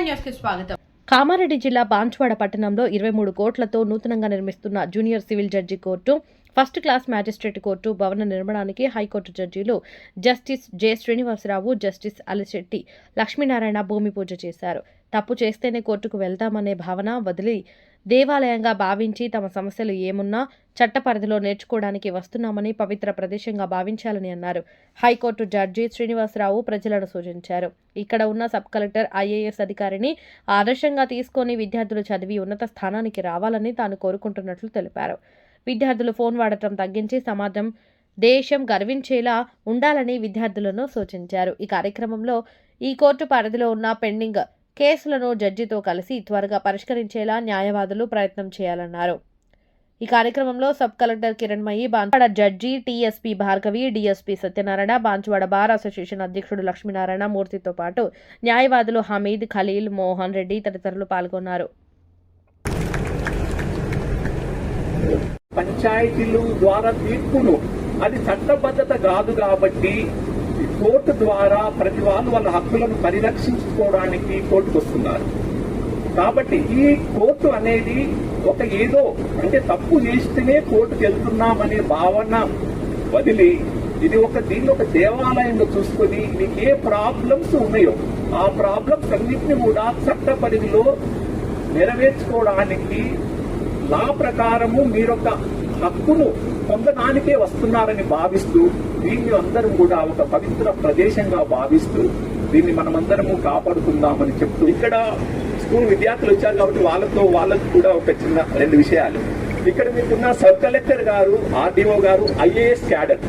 స్వాగతం. కామారెడ్డి జిల్లా బాన్సువాడ పట్టణంలో 23 కోట్లతో నూతనంగా నిర్మిస్తున్న junior civil judge court, first class magistrate court భవన నిర్మాణానికి హైకోర్టు జడ్జీలు justice J Srinivasa Rao, justice Alishetti Lakshminarayana భూమి పూజ చేశారు. తప్పు చేస్తేనే కోర్టుకు వెళ్తామనే భావన వదిలి దేవాలయంగా భావించి తమ సమస్యలు ఏమున్నా చట్ట పరిధిలో నేర్చుకోవడానికి వస్తున్నామని పవిత్ర ప్రదేశంగా భావించాలని అన్నారు. హైకోర్టు జడ్జి శ్రీనివాసరావు ప్రజలను సూచించారు. ఇక్కడ ఉన్న సబ్ కలెక్టర్, ఐఏఎస్ అధికారిని ఆదర్శంగా తీసుకొని విద్యార్థులు చదివి ఉన్నత స్థానానికి రావాలని తాను కోరుకుంటున్నట్లు తెలిపారు. విద్యార్థులు ఫోన్ వాడటం తగ్గించి సమాజం, దేశం గర్వించేలా ఉండాలని విద్యార్థులను సూచించారు. ఈ కార్యక్రమంలో ఈ కోర్టు పరిధిలో ఉన్న పెండింగ్ కేసులను జడ్జితో కలిసి త్వరగా పరిష్కరించేలా న్యాయవాదులు ప్రయత్నం చేయాలన్నారు. ఈ కార్యక్రమంలో sub collector Kiranmayi, Banswada judge tsp Bhargavi, DSP Satyanarayana, Banswada bar association అధ్యక్షుడు లక్ష్మీనారాయణ మూర్తితో పాటు న్యాయవాదులు హమీద్, ఖలీల్, మోహన్ రెడ్డి తదితరులు పాల్గొన్నారు. పంచాయతీలు ద్వారా తీర్పులు అది చట్టబద్ధత కాదు కాబట్టి కోర్టు ద్వారా ప్రతి వాళ్ళు వాళ్ళ హక్కులను పరిరక్షించుకోవడానికి కోర్టుకు వస్తున్నారు. కాబట్టి ఈ కోర్టు అనేది ఒక ఏదో అంటే తప్పు చేస్తేనే కోర్టుకు వెళ్తున్నామనే భావన వదిలి ఇది దీన్ని ఒక దేవాలయంలో చూసుకొని మీకు ఏ ప్రాబ్లమ్స్ ఉన్నాయో ఆ ప్రాబ్లమ్స్ అన్నింటినీ కూడా చట్ట పరిధిలో నెరవేర్చుకోవడానికి లా ప్రకారము మీరొక హక్కును పొందడానికే వస్తున్నారని భావిస్తూ దీన్ని అందరం కూడా ఒక పవిత్ర ప్రదేశంగా భావిస్తూ దీన్ని మనమందరము కాపాడుకుందామని చెప్తూ ఇక్కడ స్కూల్ విద్యార్థులు వచ్చారు కాబట్టి వాళ్ళకు కూడా ఒక చిన్న 2 విషయాలు. ఇక్కడ మీకున్న సబ్ కలెక్టర్ గారు, ఆర్డీఓ గారు, ఐఏఎస్ క్యాడర్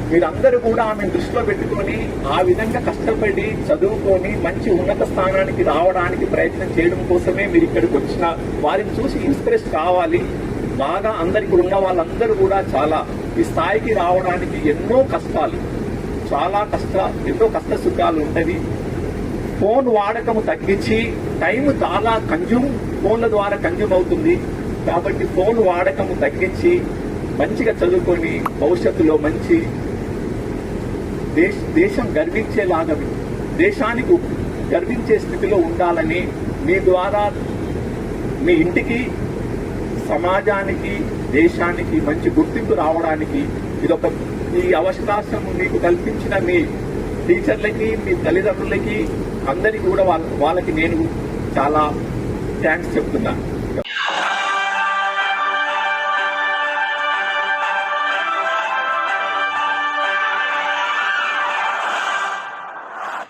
మీరందరూ కూడా ఆమెను దృష్టిలో పెట్టుకొని ఆ విధంగా కష్టపడి చదువుకొని మంచి ఉన్నత స్థానానికి రావడానికి ప్రయత్నం చేయడం కోసమే మీరు ఇక్కడికి వచ్చిన వారిని చూసి ఇన్స్పిరేషన్ కావాలి. బాగా అందరికి ఉన్న వాళ్ళందరూ కూడా చాలా ఈ స్థాయికి రావడానికి ఎన్నో కష్ట సుఖాలు ఉంటవి. ఫోన్ వాడకము తగ్గించి టైం చాలా ఫోన్ల ద్వారా కన్జ్యూమ్ అవుతుంది. కాబట్టి ఫోన్ వాడకము తగ్గించి మంచిగా చదువుకొని భవిష్యత్తులో మంచి దేశం గర్వించేలాగా దేశానికి గర్వించే స్థితిలో ఉండాలని మీ ద్వారా మీ ఇంటికి, సమాజానికి, దేశానికి మంచి గుర్తింపు రావడానికి ఈ అవకాశం మీకు కల్పించిన మీ టీచర్లకి, మీ తల్లిదండ్రులకి అందరికీ కూడా వాళ్ళకి నేను చాలా థ్యాంక్స్ చెప్తున్నాను.